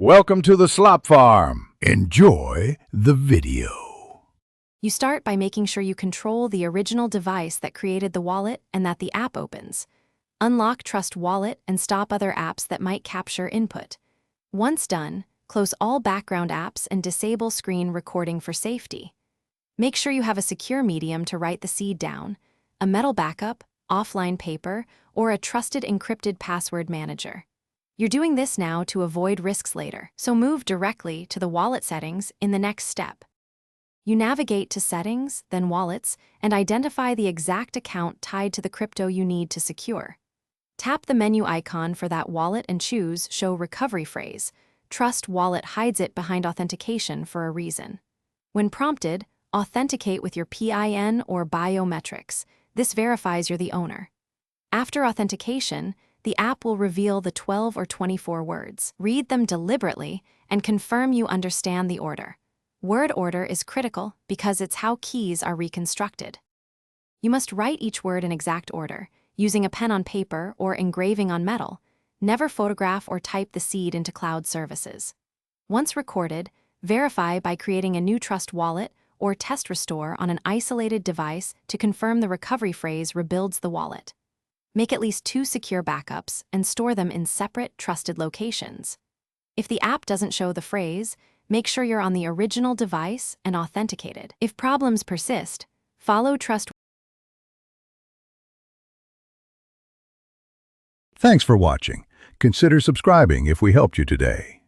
Welcome to the Slop Farm. Enjoy the video. You start by making sure you control the original device that created the wallet and that the app opens. Unlock Trust Wallet and stop other apps that might capture input. Once done, close all background apps and disable screen recording for safety. Make sure you have a secure medium to write the seed down, a metal backup, offline paper, or a trusted encrypted password manager. You're doing this now to avoid risks later, so move directly to the wallet settings in the next step. You navigate to Settings, then Wallets, and identify the exact account tied to the crypto you need to secure. Tap the menu icon for that wallet and choose Show Recovery Phrase. Trust Wallet hides it behind authentication for a reason. When prompted, authenticate with your PIN or biometrics. This verifies you're the owner. After authentication, the app will reveal the 12 or 24 words. Read them deliberately and confirm you understand the order. Word order is critical because it's how keys are reconstructed. You must write each word in exact order, using a pen on paper or engraving on metal. Never photograph or type the seed into cloud services. Once recorded, verify by creating a new Trust Wallet or test restore on an isolated device to confirm the recovery phrase rebuilds the wallet. Make at least 2 secure backups and store them in separate, trusted locations. If the app doesn't show the phrase, make sure you're on the original device and authenticated. If problems persist, follow Trust. Thanks for watching. Consider subscribing if we helped you today.